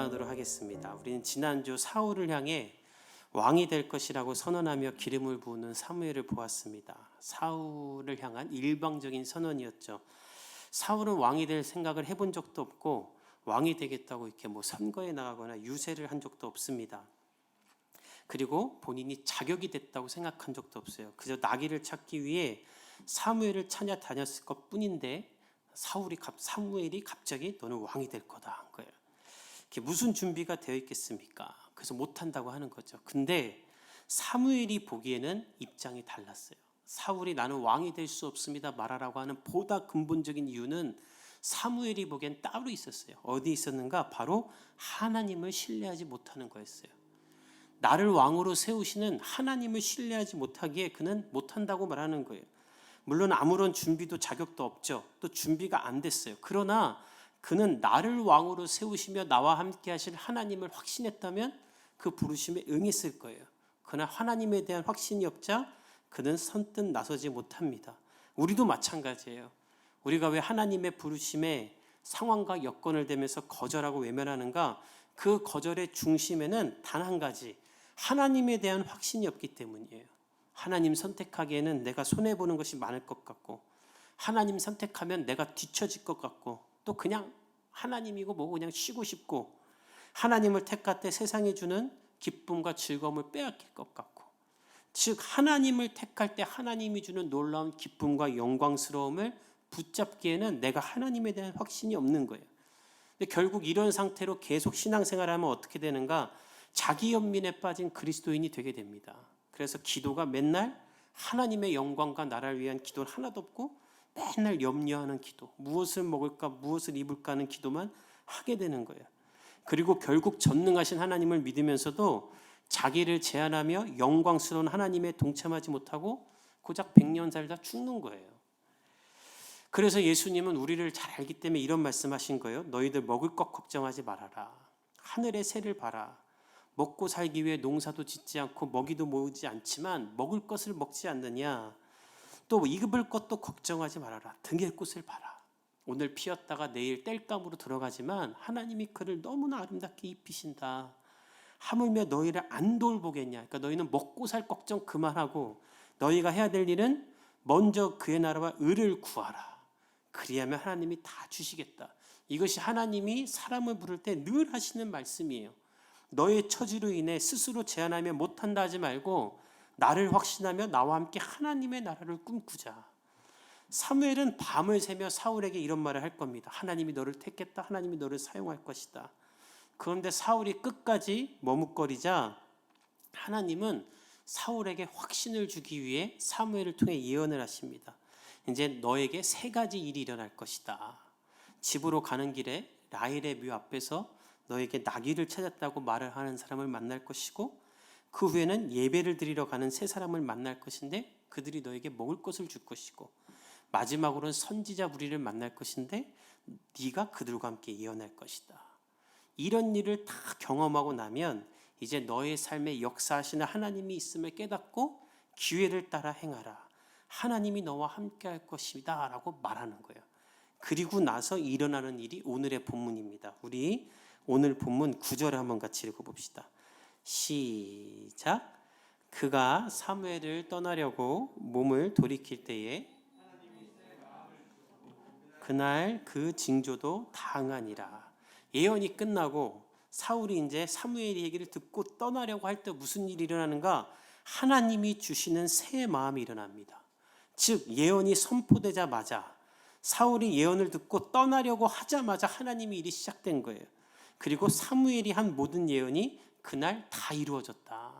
묵상하도록 하겠습니다. 우리는 지난주 사울을 향해 왕이 될 것이라고 선언하며 기름을 부으는 사무엘을 보았습니다. 사울을 향한 일방적인 선언이었죠. 사울은 왕이 될 생각을 해본 적도 없고 왕이 되겠다고 이렇게 선거에 나가거나 유세를 한 적도 없습니다. 그리고 본인이 자격이 됐다고 생각한 적도 없어요. 그저 나귀를 찾기 위해 사무엘을 찾아다녔을 것뿐인데 사무엘이 갑자기 너는 왕이 될 거다 한 거예요. 무슨 준비가 되어 있겠습니까? 그래서 못한다고 하는 거죠. 근데 사무엘이 보기에는 입장이 달랐어요. 사울이 나는 왕이 될 수 없습니다 말하라고 하는 보다 근본적인 이유는 사무엘이 보기엔 따로 있었어요. 어디 있었는가? 바로 하나님을 신뢰하지 못하는 거였어요. 나를 왕으로 세우시는 하나님을 신뢰하지 못하기에 그는 못한다고 말하는 거예요. 물론 아무런 준비도 자격도 없죠. 또 준비가 안 됐어요. 그러나 그는 나를 왕으로 세우시며 나와 함께 하실 하나님을 확신했다면 그 부르심에 응했을 거예요. 그러나 하나님에 대한 확신이 없자 그는 선뜻 나서지 못합니다. 우리도 마찬가지예요. 우리가 왜 하나님의 부르심에 상황과 여건을 대면서 거절하고 외면하는가? 그 거절의 중심에는 단 한 가지, 하나님에 대한 확신이 없기 때문이에요. 하나님 선택하기에는 내가 손해보는 것이 많을 것 같고, 하나님 선택하면 내가 뒤처질 것 같고, 또 그냥 하나님이고 뭐고 그냥 쉬고 싶고, 하나님을 택할 때 세상이 주는 기쁨과 즐거움을 빼앗길 것 같고, 즉 하나님을 택할 때 하나님이 주는 놀라운 기쁨과 영광스러움을 붙잡기에는 내가 하나님에 대한 확신이 없는 거예요. 근데 결국 이런 상태로 계속 신앙생활하면 어떻게 되는가? 자기 연민에 빠진 그리스도인이 되게 됩니다. 그래서 기도가 맨날 하나님의 영광과 나라를 위한 기도는 하나도 없고 맨날 염려하는 기도, 무엇을 먹을까 무엇을 입을까 하는 기도만 하게 되는 거예요. 그리고 결국 전능하신 하나님을 믿으면서도 자기를 제한하며 영광스러운 하나님에 동참하지 못하고 고작 100년 살다 죽는 거예요. 그래서 예수님은 우리를 잘 알기 때문에 이런 말씀하신 거예요. 너희들 먹을 것 걱정하지 말아라. 하늘의 새를 봐라. 먹고 살기 위해 농사도 짓지 않고 먹이도 모으지 않지만 먹을 것을 먹지 않느냐. 또 입을 것도 걱정하지 말아라. 등의 꽃을 봐라. 오늘 피었다가 내일 땔감으로 들어가지만 하나님이 그를 너무나 아름답게 입히신다. 하물며 너희를 안 돌보겠냐. 그러니까 너희는 먹고 살 걱정 그만하고 너희가 해야 될 일은 먼저 그의 나라와 의를 구하라. 그리하면 하나님이 다 주시겠다. 이것이 하나님이 사람을 부를 때 늘 하시는 말씀이에요. 너의 처지로 인해 스스로 제한하며 못한다 하지 말고 나를 확신하며 나와 함께 하나님의 나라를 꿈꾸자. 사무엘은 밤을 새며 사울에게 이런 말을 할 겁니다. 하나님이 너를 택했다. 하나님이 너를 사용할 것이다. 그런데 사울이 끝까지 머뭇거리자 하나님은 사울에게 확신을 주기 위해 사무엘을 통해 예언을 하십니다. 이제 너에게 3가지 일이 일어날 것이다. 집으로 가는 길에 라헬의 묘 앞에서 너에게 나귀를 찾았다고 말을 하는 사람을 만날 것이고, 그 후에는 예배를 드리러 가는 3사람을 만날 것인데 그들이 너에게 먹을 것을 줄 것이고, 마지막으로는 선지자 무리를 만날 것인데 네가 그들과 함께 예언할 것이다. 이런 일을 다 경험하고 나면 이제 너의 삶에 역사하시는 하나님이 있음을 깨닫고 기회를 따라 행하라. 하나님이 너와 함께 할 것이다 라고 말하는 거예요. 그리고 나서 일어나는 일이 오늘의 본문입니다. 우리 오늘 본문 9절을 한번 같이 읽어봅시다. 시작. 그가 사무엘을 떠나려고 몸을 돌이킬 때에 그날 그 징조도 당하니라. 예언이 끝나고 사울이 이제 사무엘의 얘기를 듣고 떠나려고 할 때 무슨 일이 일어나는가? 하나님이 주시는 새 마음이 일어납니다. 즉 예언이 선포되자마자 사울이 예언을 듣고 떠나려고 하자마자 하나님의 일이 시작된 거예요. 그리고 사무엘이 한 모든 예언이 그날 다 이루어졌다.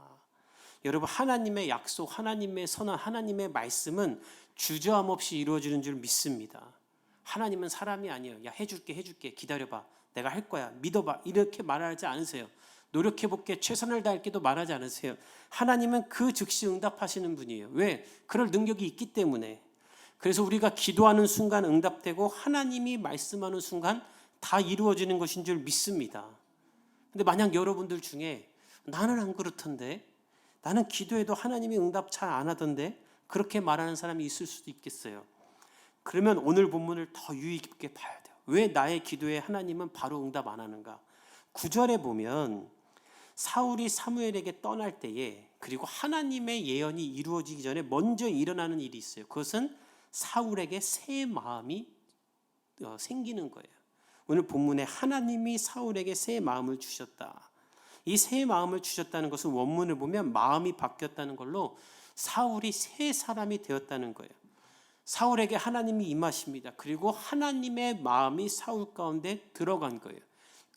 여러분, 하나님의 약속, 하나님의 선언, 하나님의 말씀은 주저함 없이 이루어지는 줄 믿습니다. 하나님은 사람이 아니에요. 야, 해줄게 기다려봐, 내가 할 거야, 믿어봐, 이렇게 말하지 않으세요. 노력해볼게, 최선을 다할게도 말하지 않으세요. 하나님은 그 즉시 응답하시는 분이에요. 왜? 그럴 능력이 있기 때문에. 그래서 우리가 기도하는 순간 응답되고 하나님이 말씀하는 순간 다 이루어지는 것인 줄 믿습니다. 근데 만약 여러분들 중에 나는 안 그렇던데, 나는 기도해도 하나님이 응답 잘 안 하던데, 그렇게 말하는 사람이 있을 수도 있겠어요. 그러면 오늘 본문을 더 유의 깊게 봐야 돼요. 왜 나의 기도에 하나님은 바로 응답 안 하는가? 9절에 보면 사울이 사무엘에게 떠날 때에, 그리고 하나님의 예언이 이루어지기 전에 먼저 일어나는 일이 있어요. 그것은 사울에게 새 마음이 생기는 거예요. 오늘 본문에 하나님이 사울에게 새 마음을 주셨다. 이 새 마음을 주셨다는 것은 원문을 보면 마음이 바뀌었다는 걸로 사울이 새 사람이 되었다는 거예요. 사울에게 하나님이 임하십니다. 그리고 하나님의 마음이 사울 가운데 들어간 거예요.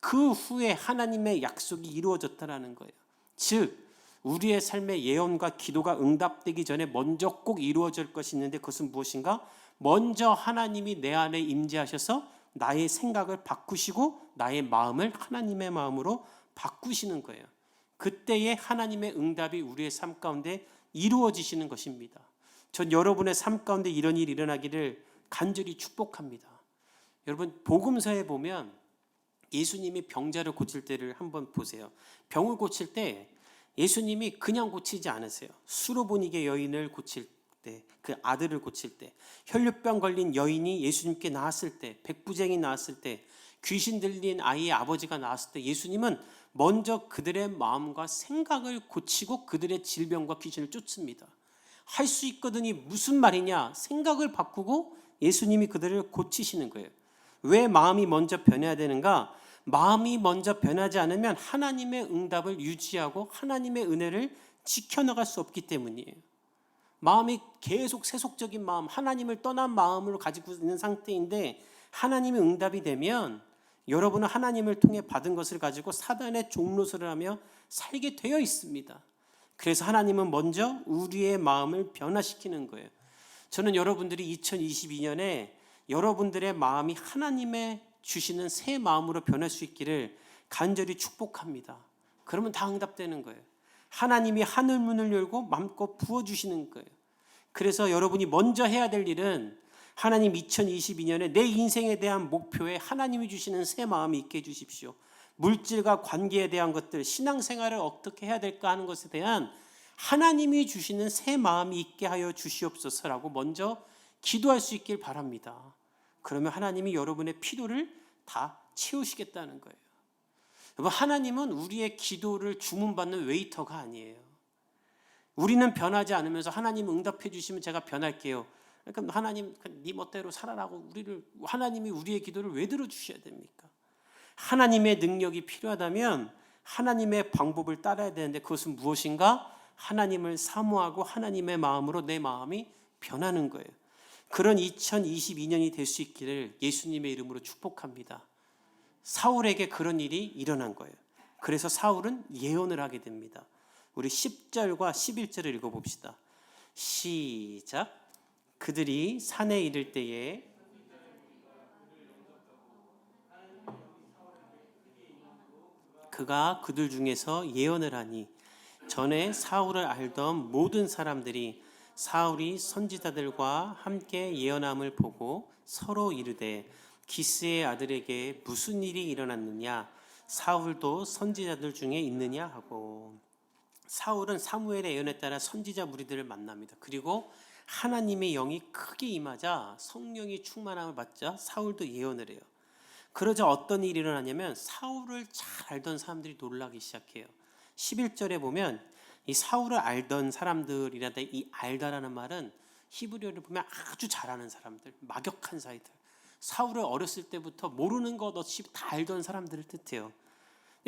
그 후에 하나님의 약속이 이루어졌다라는 거예요. 즉 우리의 삶의 예언과 기도가 응답되기 전에 먼저 꼭 이루어질 것이 있는데, 그것은 무엇인가? 먼저 하나님이 내 안에 임재하셔서 나의 생각을 바꾸시고 나의 마음을 하나님의 마음으로 바꾸시는 거예요. 그때에 하나님의 응답이 우리의 삶 가운데 이루어지시는 것입니다. 전 여러분의 삶 가운데 이런 일이 일어나기를 간절히 축복합니다. 여러분, 복음서에 보면 예수님이 병자를 고칠 때를 한번 보세요. 병을 고칠 때 예수님이 그냥 고치지 않으세요. 수로보니게 여인을 고칠 때, 그 아들을 고칠 때, 혈류병 걸린 여인이 예수님께 나왔을 때, 백부쟁이 나왔을 때, 귀신 들린 아이의 아버지가 나왔을 때, 예수님은 먼저 그들의 마음과 생각을 고치고 그들의 질병과 귀신을 쫓습니다. 할 수 있거든이 무슨 말이냐? 생각을 바꾸고 예수님이 그들을 고치시는 거예요. 왜 마음이 먼저 변해야 되는가? 마음이 먼저 변하지 않으면 하나님의 응답을 유지하고 하나님의 은혜를 지켜나갈 수 없기 때문이에요. 마음이 계속 세속적인 마음, 하나님을 떠난 마음으로 가지고 있는 상태인데, 하나님의 응답이 되면 여러분은 하나님을 통해 받은 것을 가지고 사단의 종노릇을 하며 살게 되어 있습니다. 그래서 하나님은 먼저 우리의 마음을 변화시키는 거예요. 저는 여러분들이 2022년에 여러분들의 마음이 하나님의 주시는 새 마음으로 변할 수 있기를 간절히 축복합니다. 그러면 다 응답되는 거예요. 하나님이 하늘 문을 열고 마음껏 부어주시는 거예요. 그래서 여러분이 먼저 해야 될 일은, 하나님 2022년에 내 인생에 대한 목표에 하나님이 주시는 새 마음이 있게 해주십시오. 물질과 관계에 대한 것들, 신앙생활을 어떻게 해야 될까 하는 것에 대한 하나님이 주시는 새 마음이 있게 하여 주시옵소서라고 먼저 기도할 수 있길 바랍니다. 그러면 하나님이 여러분의 필요를 다 채우시겠다는 거예요. 여러분, 하나님은 우리의 기도를 주문받는 웨이터가 아니에요. 우리는 변하지 않으면서 하나님 응답해 주시면 제가 변할게요. 그러니까 하나님 네 멋대로 살아라고 하나님이 우리의 기도를 왜 들어주셔야 됩니까? 하나님의 능력이 필요하다면 하나님의 방법을 따라야 되는데, 그것은 무엇인가? 하나님을 사모하고 하나님의 마음으로 내 마음이 변하는 거예요. 그런 2022년이 될 수 있기를 예수님의 이름으로 축복합니다. 사울에게 그런 일이 일어난 거예요. 그래서 사울은 예언을 하게 됩니다. 우리 10절과 11절을 읽어봅시다. 시작. 그들이 산에 이를 때에 그가 그들 중에서 예언을 하니, 전에 사울을 알던 모든 사람들이 사울이 선지자들과 함께 예언함을 보고 서로 이르되, 기스의 아들에게 무슨 일이 일어났느냐? 사울도 선지자들 중에 있느냐 하고. 사울은 사무엘의 예언에 따라 선지자 무리들을 만납니다. 그리고 하나님의 영이 크게 임하자, 성령이 충만함을 받자 사울도 예언을 해요. 그러자 어떤 일이 일어나냐면, 사울을 잘 알던 사람들이 놀라기 시작해요. 11절에 보면 이 사울을 알던 사람들이라다, 이 알다라는 말은 히브리어를 보면 아주 잘하는 사람들, 막역한 사이들, 사울을 어렸을 때부터 모르는 것 없이 다 알던 사람들을 뜻해요.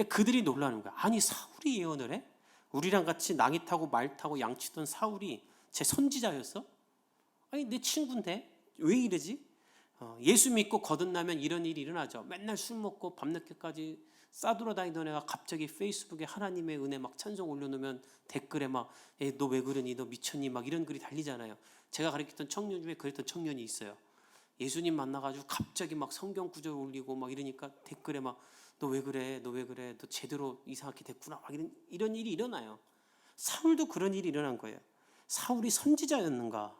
그들이 놀라는 거야. 아니, 사울이 예언을 해? 우리랑 같이 낭이 타고 말 타고 양치던 사울이 제 선지자였어? 아니, 내 친구인데 왜 이러지? 예수 믿고 거듭나면 이런 일이 일어나죠. 맨날 술 먹고 밤늦게까지 싸돌아다니던 애가 갑자기 페이스북에 하나님의 은혜 막 찬송 올려놓으면 댓글에 막 너 왜 그러니, 너 미쳤니, 막 이런 글이 달리잖아요. 제가 가르쳤던 청년 중에 그랬던 청년이 있어요. 예수님 만나가지고 갑자기 막 성경 구절 올리고 막 이러니까 댓글에 막 너 왜 그래, 너 왜 그래, 너 제대로 이상하게 됐구나, 막 이런 일이 일어나요. 사울도 그런 일이 일어난 거예요. 사울이 선지자였는가?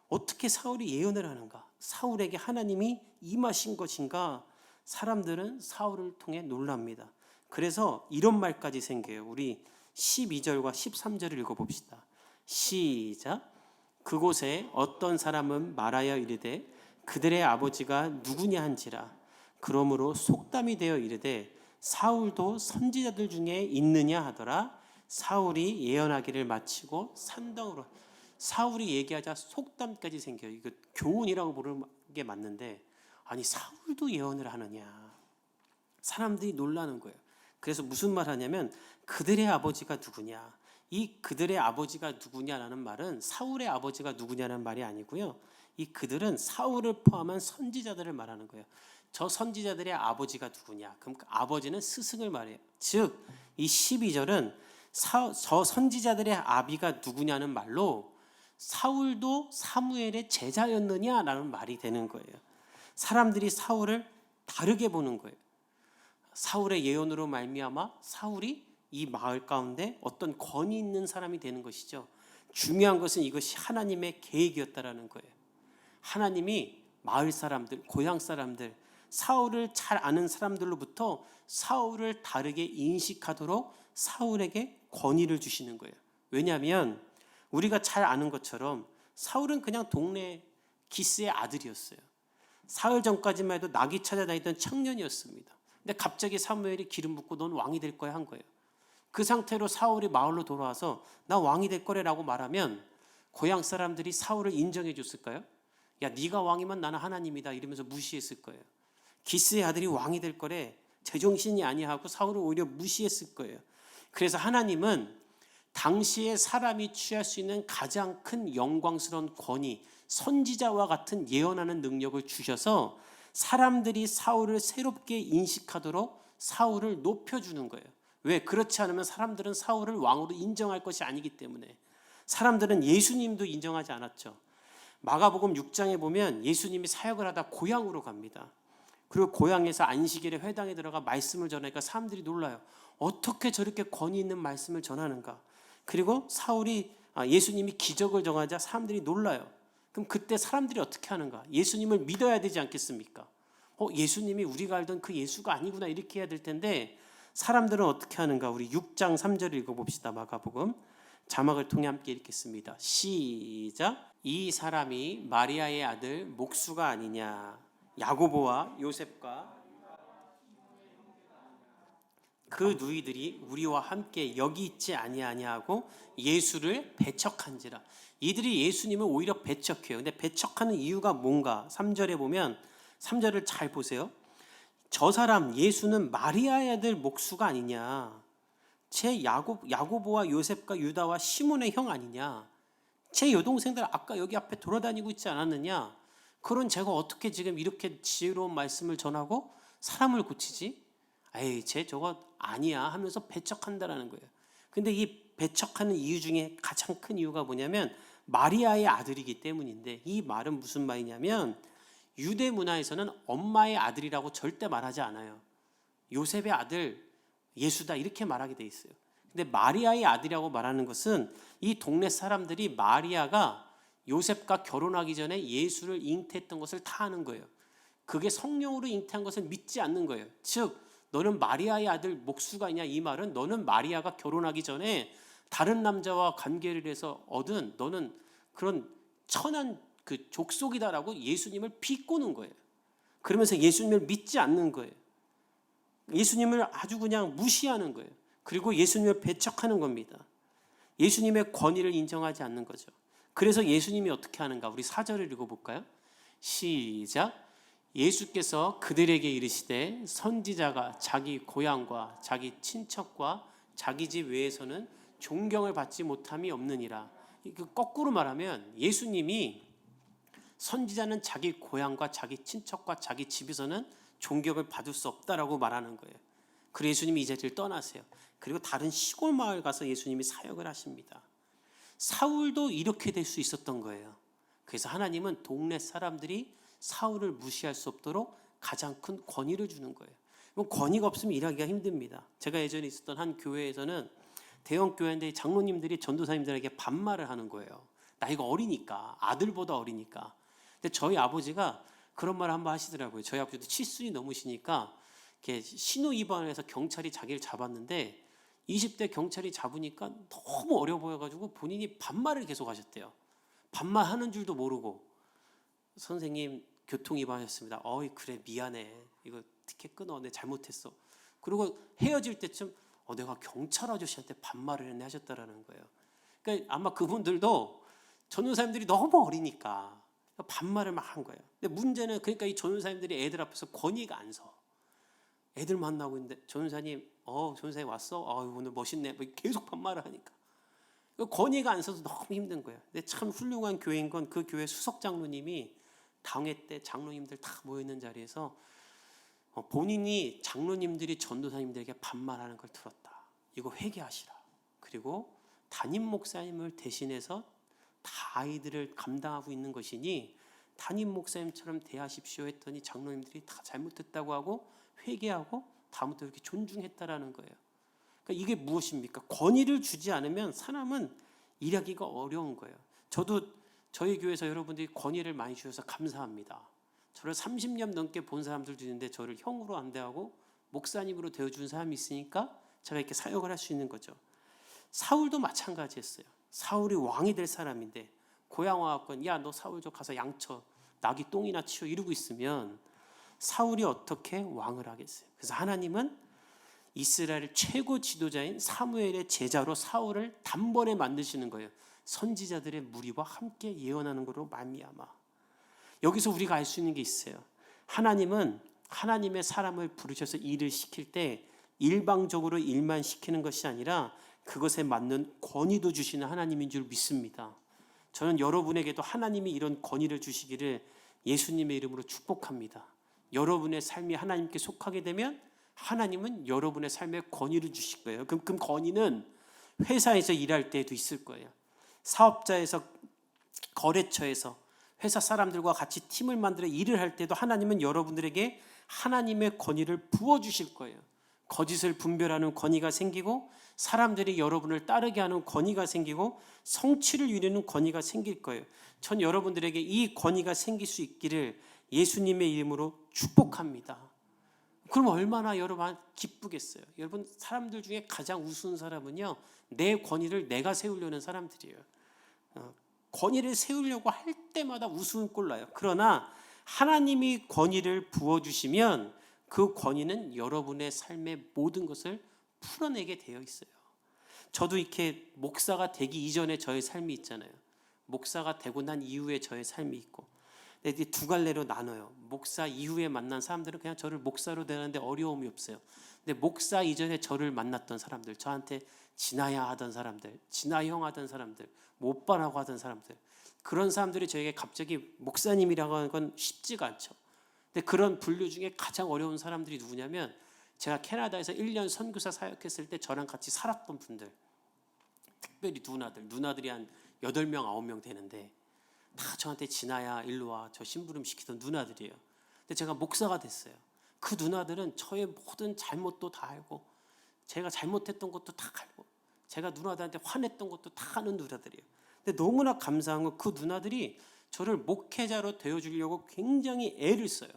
어떻게 사울이 예언을 하는가? 사울에게 하나님이 임하신 것인가? 사람들은 사울을 통해 놀랍니다. 그래서 이런 말까지 생겨요. 우리 12절과 13절을 읽어봅시다. 시작. 그곳에 어떤 사람은 말하여 이르되, 그들의 아버지가 누구냐 한지라. 그러므로 속담이 되어 이르되, 사울도 선지자들 중에 있느냐 하더라. 사울이 예언하기를 마치고 산덩으로. 사울이 얘기하자 속담까지 생겨요. 이거 교훈이라고 부르는 게 맞는데, 아니 사울도 예언을 하느냐. 사람들이 놀라는 거예요. 그래서 무슨 말 하냐면 그들의 아버지가 누구냐. 이 그들의 아버지가 누구냐라는 말은 사울의 아버지가 누구냐는 말이 아니고요. 이 그들은 사울을 포함한 선지자들을 말하는 거예요. 저 선지자들의 아버지가 누구냐. 그럼 그 아버지는 스승을 말해요. 즉 이 12절은 저 선지자들의 아비가 누구냐는 말로 사울도 사무엘의 제자였느냐라는 말이 되는 거예요. 사람들이 사울을 다르게 보는 거예요. 사울의 예언으로 말미암아 사울이 이 마을 가운데 어떤 권위 있는 사람이 되는 것이죠. 중요한 것은 이것이 하나님의 계획이었다라는 거예요. 하나님이 마을 사람들, 고향 사람들, 사울을 잘 아는 사람들로부터 사울을 다르게 인식하도록 사울에게 권위를 주시는 거예요. 왜냐하면 우리가 잘 아는 것처럼 사울은 그냥 동네 기스의 아들이었어요. 사흘 전까지만 해도 나귀 찾아다니던 청년이었습니다. 근데 갑자기 사무엘이 기름 붓고 넌 왕이 될 거야 한 거예요. 그 상태로 사울이 마을로 돌아와서 나 왕이 될 거래라고 말하면 고향 사람들이 사울을 인정해 줬을까요? 야 네가 왕이면 나는 하나님이다 이러면서 무시했을 거예요. 기스의 아들이 왕이 될 거래 제정신이 아니야 하고 사울을 오히려 무시했을 거예요. 그래서 하나님은 당시에 사람이 취할 수 있는 가장 큰 영광스러운 권위, 선지자와 같은 예언하는 능력을 주셔서 사람들이 사울을 새롭게 인식하도록 사울을 높여주는 거예요. 왜? 그렇지 않으면 사람들은 사울을 왕으로 인정할 것이 아니기 때문에. 사람들은 예수님도 인정하지 않았죠. 마가복음 6장에 보면 예수님이 사역을 하다 고향으로 갑니다. 그리고 고향에서 안식일에 회당에 들어가 말씀을 전하니까 사람들이 놀라요. 어떻게 저렇게 권위 있는 말씀을 전하는가. 그리고 예수님이 기적을 정하자 사람들이 놀라요. 그럼 그때 사람들이 어떻게 하는가? 예수님을 믿어야 되지 않겠습니까? 예수님이 우리가 알던 그 예수가 아니구나 이렇게 해야 될 텐데 사람들은 어떻게 하는가? 우리 6장 3절을 읽어봅시다. 마가복음 자막을 통해 함께 읽겠습니다. 시작. 이 사람이 마리아의 아들 목수가 아니냐. 야고보와 요셉과 그 누이들이 우리와 함께 여기 있지 아니하냐 하고 예수를 배척한지라. 이들이 예수님을 오히려 배척해요. 근데 배척하는 이유가 뭔가? 3절에 보면 3절을 잘 보세요. 저 사람 예수는 마리아의 아들 목수가 아니냐. 제 야고보와 요셉과 유다와 시몬의 형 아니냐. 제 여동생들 아까 여기 앞에 돌아다니고 있지 않았느냐. 그런 제가 어떻게 지금 이렇게 지혜로운 말씀을 전하고 사람을 고치지? 에이 쟤 저거 아니야 하면서 배척한다라는 거예요. 근데 이 배척하는 이유 중에 가장 큰 이유가 뭐냐면 마리아의 아들이기 때문인데, 이 말은 무슨 말이냐면 유대 문화에서는 엄마의 아들이라고 절대 말하지 않아요. 요셉의 아들 예수다 이렇게 말하게 돼 있어요. 근데 마리아의 아들이라고 말하는 것은 이 동네 사람들이 마리아가 요셉과 결혼하기 전에 예수를 잉태했던 것을 다 아는 거예요. 그게 성령으로 잉태한 것을 믿지 않는 거예요. 즉 너는 마리아의 아들 목수가 있냐, 이 말은 너는 마리아가 결혼하기 전에 다른 남자와 관계를 해서 얻은 너는 그런 천한 그 족속이다라고 예수님을 비꼬는 거예요. 그러면서 예수님을 믿지 않는 거예요. 예수님을 아주 그냥 무시하는 거예요. 그리고 예수님을 배척하는 겁니다. 예수님의 권위를 인정하지 않는 거죠. 그래서 예수님이 어떻게 하는가? 우리 4절을 읽어볼까요? 시작. 예수께서 그들에게 이르시되 선지자가 자기 고향과 자기 친척과 자기 집 외에서는 존경을 받지 못함이 없느니라. 거꾸로 말하면 예수님이 선지자는 자기 고향과 자기 친척과 자기 집에서는 존경을 받을 수 없다라고 말하는 거예요. 그래서 예수님이 이 자리를 떠나세요. 그리고 다른 시골 마을 가서 예수님이 사역을 하십니다. 사울도 이렇게 될 수 있었던 거예요. 그래서 하나님은 동네 사람들이 사울을 무시할 수 없도록 가장 큰 권위를 주는 거예요. 권위가 없으면 일하기가 힘듭니다. 제가 예전에 있었던 한 교회에서는 대형 교회인데 장로님들이 전도사님들에게 반말을 하는 거예요. 나이가 어리니까, 아들보다 어리니까. 근데 저희 아버지가 그런 말을 한번 하시더라고요. 저희 아버지도 70이 넘으시니까 신호 위반해서 경찰이 자기를 잡았는데 20대 경찰이 잡으니까 너무 어려 보여가지고 본인이 반말을 계속 하셨대요. 반말하는 줄도 모르고, 선생님 교통 위반했습니다. 어이 그래 미안해, 이거 티켓 끊어, 내 잘못했어. 그리고 헤어질 때쯤 내가 경찰 아저씨한테 반말을 했네 하셨다라는 거예요. 그러니까 아마 그분들도 전도사님들이 너무 어리니까 반말을 막 한 거예요. 근데 문제는 그러니까 이 전도사님들이 애들 앞에서 권위가 안 서. 애들 만나고 있는데 전도사님, 전도사님 왔어? 오늘 멋있네. 뭐 계속 반말을 하니까 권위가 안 서서 너무 힘든 거예요. 근데 참 훌륭한 교회인 건 그 교회 수석 장로님이 당회 때 장로님들 다 모여 있는 자리에서 본인이 장로님들이 전도사님들에게 반말하는 걸 들었다. 이거 회개하시라. 그리고 담임 목사님을 대신해서 다 아이들을 감당하고 있는 것이니 담임 목사님처럼 대하십시오 했더니 장로님들이 다 잘못했다고 하고 회개하고 다음부터 이렇게 존중했다라는 거예요. 그러니까 이게 무엇입니까? 권위를 주지 않으면 사람은 일하기가 어려운 거예요. 저도 저희 교회에서 여러분들이 권위를 많이 주셔서 감사합니다. 저를 30년 넘게 본 사람들도 있는데 저를 형으로 안 대하고 목사님으로 대해준 사람이 있으니까 제가 이렇게 사역을 할 수 있는 거죠. 사울도 마찬가지였어요. 사울이 왕이 될 사람인데 고향 와갖고 야 너 사울 저 가서 양쳐 나귀 똥이나 치워 이러고 있으면 사울이 어떻게 왕을 하겠어요. 그래서 하나님은 이스라엘 최고 지도자인 사무엘의 제자로 사울을 단번에 만드시는 거예요. 선지자들의 무리와 함께 예언하는 것으로 말미암아. 여기서 우리가 알 수 있는 게 있어요. 하나님은 하나님의 사람을 부르셔서 일을 시킬 때 일방적으로 일만 시키는 것이 아니라 그것에 맞는 권위도 주시는 하나님인 줄 믿습니다. 저는 여러분에게도 하나님이 이런 권위를 주시기를 예수님의 이름으로 축복합니다. 여러분의 삶이 하나님께 속하게 되면 하나님은 여러분의 삶에 권위를 주실 거예요. 그럼 권위는 회사에서 일할 때도 있을 거예요. 사업자에서, 거래처에서, 회사 사람들과 같이 팀을 만들어 일을 할 때도 하나님은 여러분들에게 하나님의 권위를 부어주실 거예요. 거짓을 분별하는 권위가 생기고 사람들이 여러분을 따르게 하는 권위가 생기고 성취를 이루는 권위가 생길 거예요. 전 여러분들에게 이 권위가 생길 수 있기를 예수님의 이름으로 축복합니다. 그럼 얼마나 여러분 기쁘겠어요. 여러분 사람들 중에 가장 우스운 사람은요, 내 권위를 내가 세우려는 사람들이에요. 권위를 세우려고 할 때마다 우스운 꼴 나요. 그러나 하나님이 권위를 부어주시면 그 권위는 여러분의 삶의 모든 것을 풀어내게 되어 있어요. 저도 이렇게 목사가 되기 이전에 저의 삶이 있잖아요. 목사가 되고 난 이후에 저의 삶이 있고. 근데 두 갈래로 나눠요. 목사 이후에 만난 사람들은 그냥 저를 목사로 되는데 어려움이 없어요. 근데 목사 이전에 저를 만났던 사람들, 저한테 진아야 하던 사람들, 진아형 하던 사람들, 오빠라고 하던 사람들, 그런 사람들이 저에게 갑자기 목사님이라고 하는 건 쉽지가 않죠. 근데 그런 분류 중에 가장 어려운 사람들이 누구냐면 제가 캐나다에서 1년 선교사 사역했을 때 저랑 같이 살았던 분들, 특별히 누나들이 한 8명, 9명 되는데 다 저한테 진아야 일로 와 저 심부름 시키던 누나들이에요. 근데 제가 목사가 됐어요. 그 누나들은 저의 모든 잘못도 다 알고 제가 잘못했던 것도 다 알고 제가 누나들한테 화냈던 것도 다 아는 누나들이에요. 근데 너무나 감사한 건 그 누나들이 저를 목회자로 되어주려고 굉장히 애를 써요.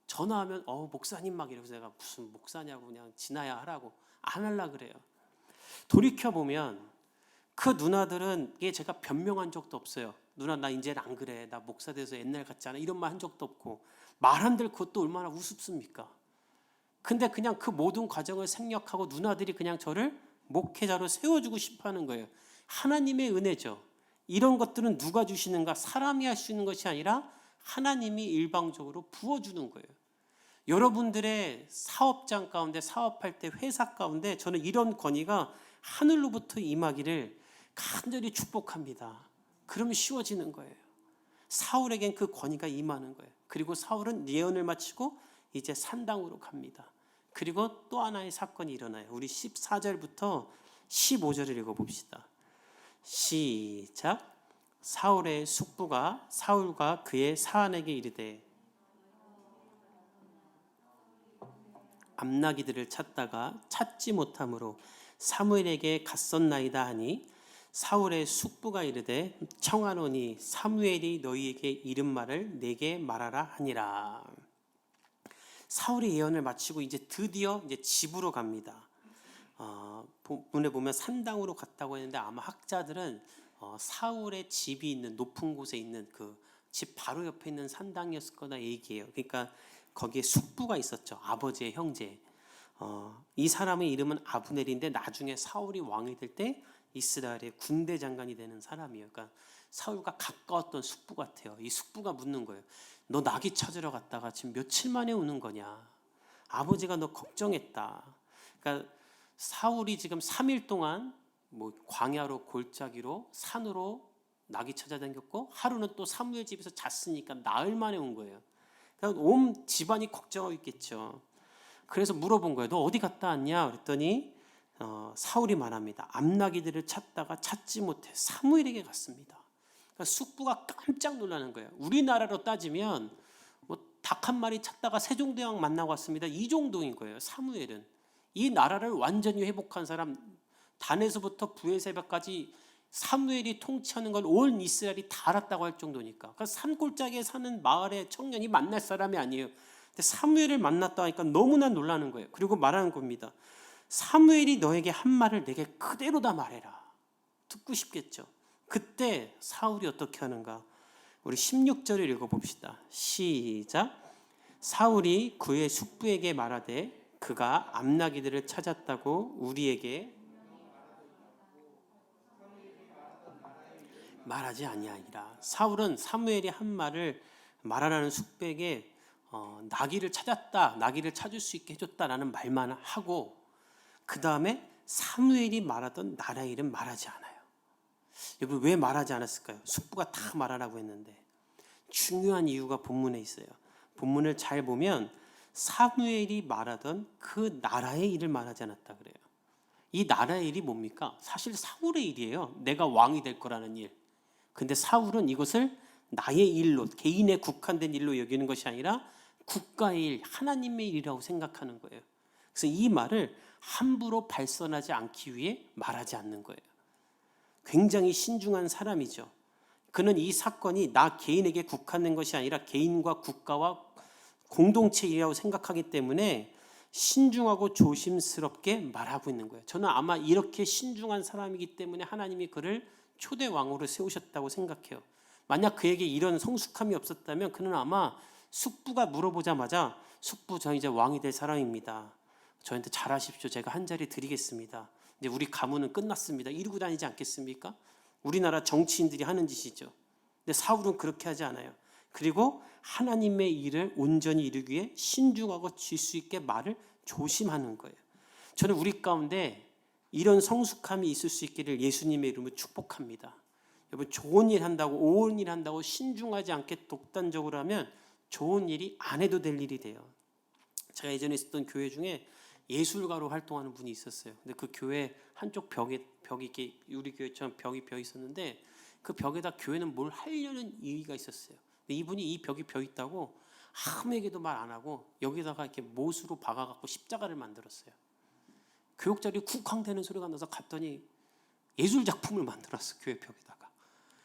전화하면 목사님 막 이러면서 내가 무슨 목사냐고 그냥 진아야 하라고 안 하려고 그래요. 돌이켜보면 그 누나들은 제가 변명한 적도 없어요. 누나 나 이제는 안 그래. 나 목사 돼서 옛날 같지 않아. 이런 말 한 적도 없고 말 안 들 그것도 얼마나 우습습니까? 근데 그냥 그 모든 과정을 생략하고 누나들이 그냥 저를 목회자로 세워주고 싶어하는 거예요. 하나님의 은혜죠. 이런 것들은 누가 주시는가? 사람이 할 수 있는 것이 아니라 하나님이 일방적으로 부어주는 거예요. 여러분들의 사업장 가운데 사업할 때 회사 가운데 저는 이런 권위가 하늘로부터 임하기를 간절히 축복합니다. 그러면 쉬워지는 거예요. 사울에겐 그 권위가 임하는 거예요. 그리고 사울은 예언을 마치고 이제 산당으로 갑니다. 그리고 또 하나의 사건이 일어나요. 우리 14절부터 15절을 읽어봅시다. 시작. 사울의 숙부가 사울과 그의 사환에게 이르되 암나기들을 찾다가 찾지 못함으로 사무엘에게 갔었나이다 하니 사울의 숙부가 이르되 청하노니 사무엘이 너희에게 이른 말을 내게 말하라 하니라. 사울이 예언을 마치고 이제 드디어 이제 집으로 갑니다. 본문에 보면 산당으로 갔다고 했는데 아마 학자들은 사울의 집이 있는 높은 곳에 있는 그 집 바로 옆에 있는 산당이었을 거다 얘기해요. 그러니까 거기에 숙부가 있었죠. 아버지의 형제. 이 사람의 이름은 아브넬인데 나중에 사울이 왕이 될 때 이스라엘의 군대 장관이 되는 사람이에요. 그러니까 사울과 가까웠던 숙부 같아요. 이 숙부가 묻는 거예요. 너 나귀 찾으러 갔다가 지금 며칠 만에 오는 거냐? 아버지가 너 걱정했다. 그러니까 사울이 지금 3일 동안 뭐 광야로 골짜기로 산으로 나귀 찾아다녔고 하루는 또 사무엘 집에서 잤으니까 나흘 만에 온 거예요. 그러니까 온 집안이 걱정하고 있겠죠. 그래서 물어본 거예요. 너 어디 갔다 왔냐? 그랬더니 사울이 말합니다. 암나귀들을 찾다가 찾지 못해 사무엘에게 갔습니다. 그러니까 숙부가 깜짝 놀라는 거예요. 우리나라로 따지면 뭐 닭 한 마리 찾다가 세종대왕 만나고 왔습니다. 이 정도인 거예요. 사무엘은 이 나라를 완전히 회복한 사람, 단에서부터 브에세바까지 사무엘이 통치하는 걸 온 이스라엘이 다 알았다고 할 정도니까. 그러니까 산골짜기에 사는 마을의 청년이 만날 사람이 아니에요. 근데 사무엘을 만났다 하니까 너무나 놀라는 거예요. 그리고 말하는 겁니다. 사무엘이 너에게 한 말을 내게 그대로 다 말해라. 듣고 싶겠죠. 그때 사울이 어떻게 하는가? 우리 16절을 읽어봅시다. 시작. 사울이 그의 숙부에게 말하되 그가 암나귀들을 찾았다고 우리에게 말하지 아니하니라. 사울은 사무엘이 한 말을 말하라는 숙부에게 나귀를 찾았다, 나귀를 찾을 수 있게 해줬다라는 말만 하고 그 다음에 사무엘이 말하던 나라의 이름 말하지 않아요. 여러분 왜 말하지 않았을까요? 숙부가 다 말하라고 했는데 중요한 이유가 본문에 있어요. 본문을 잘 보면 사무엘이 말하던 그 나라의 일을 말하지 않았다 그래요. 이 나라의 일이 뭡니까? 사실 사울의 일이에요. 내가 왕이 될 거라는 일. 근데 사울은 이것을 나의 일로, 개인에 국한된 일로 여기는 것이 아니라 국가의 일, 하나님의 일이라고 생각하는 거예요. 그래서 이 말을 함부로 발선하지 않기 위해 말하지 않는 거예요. 굉장히 신중한 사람이죠. 그는 이 사건이 나 개인에게 국한된 것이 아니라 개인과 국가와 공동체 일이라고 생각하기 때문에 신중하고 조심스럽게 말하고 있는 거예요. 저는 아마 이렇게 신중한 사람이기 때문에 하나님이 그를 초대 왕으로 세우셨다고 생각해요. 만약 그에게 이런 성숙함이 없었다면 그는 아마 숙부가 물어보자마자 숙부 저 이제 왕이 될 사람입니다. 저한테 잘하십시오. 제가 한 자리 드리겠습니다. 이제 우리 가문은 끝났습니다. 이러고 다니지 않겠습니까? 우리나라 정치인들이 하는 짓이죠. 근데 사울은 그렇게 하지 않아요. 그리고 하나님의 일을 온전히 이루기 위해 신중하고 질수 있게 말을 조심하는 거예요. 저는 우리 가운데 이런 성숙함이 있을 수 있기를 예수님의 이름으로 축복합니다. 여러분 좋은 일 한다고 옳은 일 한다고 신중하지 않게 독단적으로 하면 좋은 일이 안 해도 될 일이 돼요. 제가 예전에 있었던 교회 중에 예술가로 활동하는 분이 있었어요. 근데 그 교회 한쪽 벽이 이렇게 우리 교회처럼 벽이 벼 있었는데 그 벽에다 교회는 뭘 하려는 이유가 있었어요. 근데 이분이 이 벽이 벼 있다고 아무에게도 말 안 하고 여기다가 이렇게 못으로 박아갖고 십자가를 만들었어요. 교육자들이 쿵쾅대는 소리가 나서 갔더니 예술 작품을 만들었어 교회 벽에다가.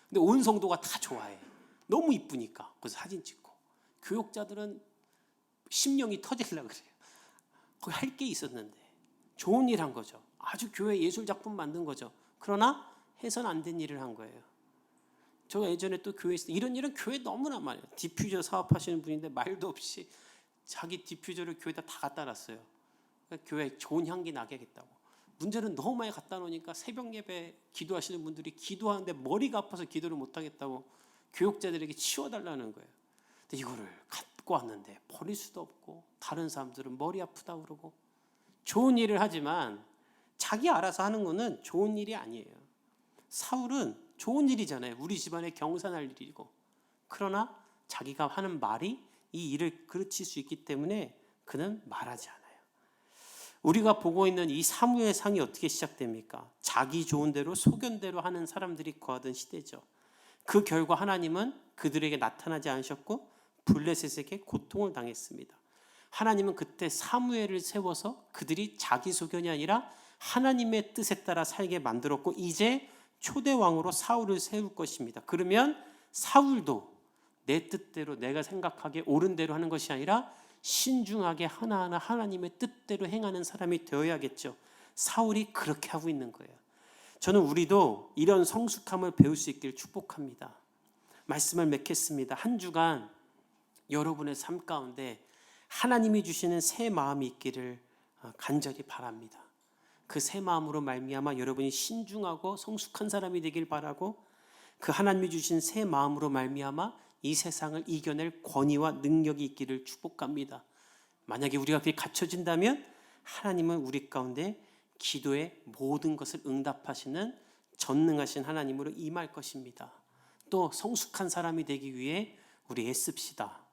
근데 온 성도가 다 좋아해. 너무 이쁘니까. 그래서 사진 찍고. 교육자들은 심령이 터지려고 그래요. 거기 할 게 있었는데 좋은 일 한 거죠. 아주 교회 예술 작품 만든 거죠. 그러나 해선 안 된 일을 한 거예요. 제가 예전에 또 교회에 있을 때 이런 일은 교회 너무나 많아요. 디퓨저 사업하시는 분인데 말도 없이 자기 디퓨저를 교회에다 다 갖다 놨어요. 그러니까 교회에 좋은 향기 나게 하겠다고. 문제는 너무 많이 갖다 놓으니까 새벽 예배 기도하시는 분들이 기도하는데 머리가 아파서 기도를 못 하겠다고 교육자들에게 치워달라는 거예요. 근데 이거를 갖고 왔는데 버릴 수도 없고 다른 사람들은 머리 아프다고 그러고 좋은 일을 하지만 자기 알아서 하는 거는 좋은 일이 아니에요. 사울은 좋은 일이잖아요. 우리 집안에 경산할 일이고. 그러나 자기가 하는 말이 이 일을 그르칠 수 있기 때문에 그는 말하지 않아요. 우리가 보고 있는 이 사무엘 상이 어떻게 시작됩니까? 자기 좋은 대로 소견대로 하는 사람들이 거하던 시대죠. 그 결과 하나님은 그들에게 나타나지 않으셨고 블레셋에게 고통을 당했습니다. 하나님은 그때 사무엘을 세워서 그들이 자기 소견이 아니라 하나님의 뜻에 따라 살게 만들었고 이제 초대 왕으로 사울을 세울 것입니다. 그러면 사울도 내 뜻대로 내가 생각하기에 옳은 대로 하는 것이 아니라 신중하게 하나하나 하나님의 뜻대로 행하는 사람이 되어야겠죠. 사울이 그렇게 하고 있는 거예요. 저는 우리도 이런 성숙함을 배울 수 있기를 축복합니다. 말씀을 맺겠습니다. 한 주간 여러분의 삶 가운데 하나님이 주시는 새 마음이 있기를 간절히 바랍니다. 그 새 마음으로 말미암아 여러분이 신중하고 성숙한 사람이 되길 바라고, 그 하나님이 주신 새 마음으로 말미암아 이 세상을 이겨낼 권위와 능력이 있기를 축복합니다. 만약에 우리가 그게 갖춰진다면 하나님은 우리 가운데 기도의 모든 것을 응답하시는 전능하신 하나님으로 임할 것입니다. 또 성숙한 사람이 되기 위해 우리 애씁시다.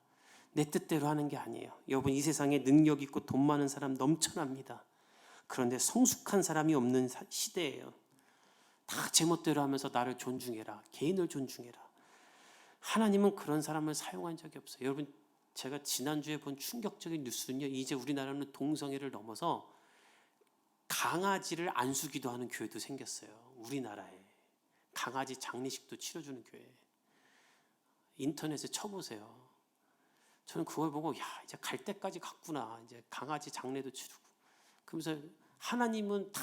내 뜻대로 하는 게 아니에요. 여러분, 이 세상에 능력 있고 돈 많은 사람 넘쳐납니다. 그런데 성숙한 사람이 없는 시대예요. 다 제멋대로 하면서 나를 존중해라, 개인을 존중해라. 하나님은 그런 사람을 사용한 적이 없어요. 여러분, 제가 지난주에 본 충격적인 뉴스는요, 이제 우리나라는 동성애를 넘어서 강아지를 안수기도 하는 교회도 생겼어요. 우리나라에 강아지 장례식도 치러주는 교회. 인터넷에 쳐보세요. 저는 그걸 보고, 야, 이제 갈 때까지 갔구나. 이제 강아지 장례도 치르고. 그러면서 하나님은 다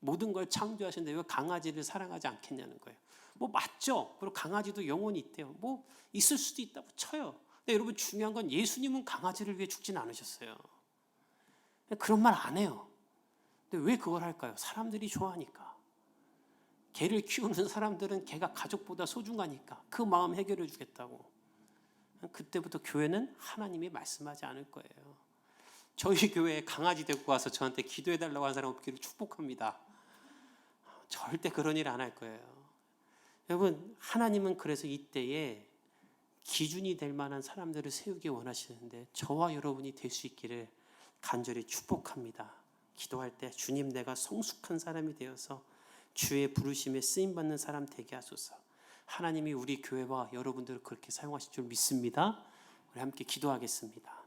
모든 걸 창조하시는데 왜 강아지를 사랑하지 않겠냐는 거예요. 뭐 맞죠. 그리고 강아지도 영혼이 있대요. 뭐 있을 수도 있다고 쳐요. 근데 여러분, 중요한 건 예수님은 강아지를 위해 죽진 않으셨어요. 그런 말 안 해요. 근데 왜 그걸 할까요? 사람들이 좋아하니까. 개를 키우는 사람들은 개가 가족보다 소중하니까 그 마음 해결해 주겠다고. 그때부터 교회는 하나님이 말씀하지 않을 거예요. 저희 교회에 강아지 데리고 와서 저한테 기도해달라고 하는 사람 없기를 축복합니다. 절대 그런 일 안 할 거예요. 여러분, 하나님은 그래서 이때에 기준이 될 만한 사람들을 세우기 원하시는데 저와 여러분이 될 수 있기를 간절히 축복합니다. 기도할 때 주님, 내가 성숙한 사람이 되어서 주의 부르심에 쓰임받는 사람 되게 하소서. 하나님이 우리 교회와 여러분들을 그렇게 사용하실 줄 믿습니다. 우리 함께 기도하겠습니다.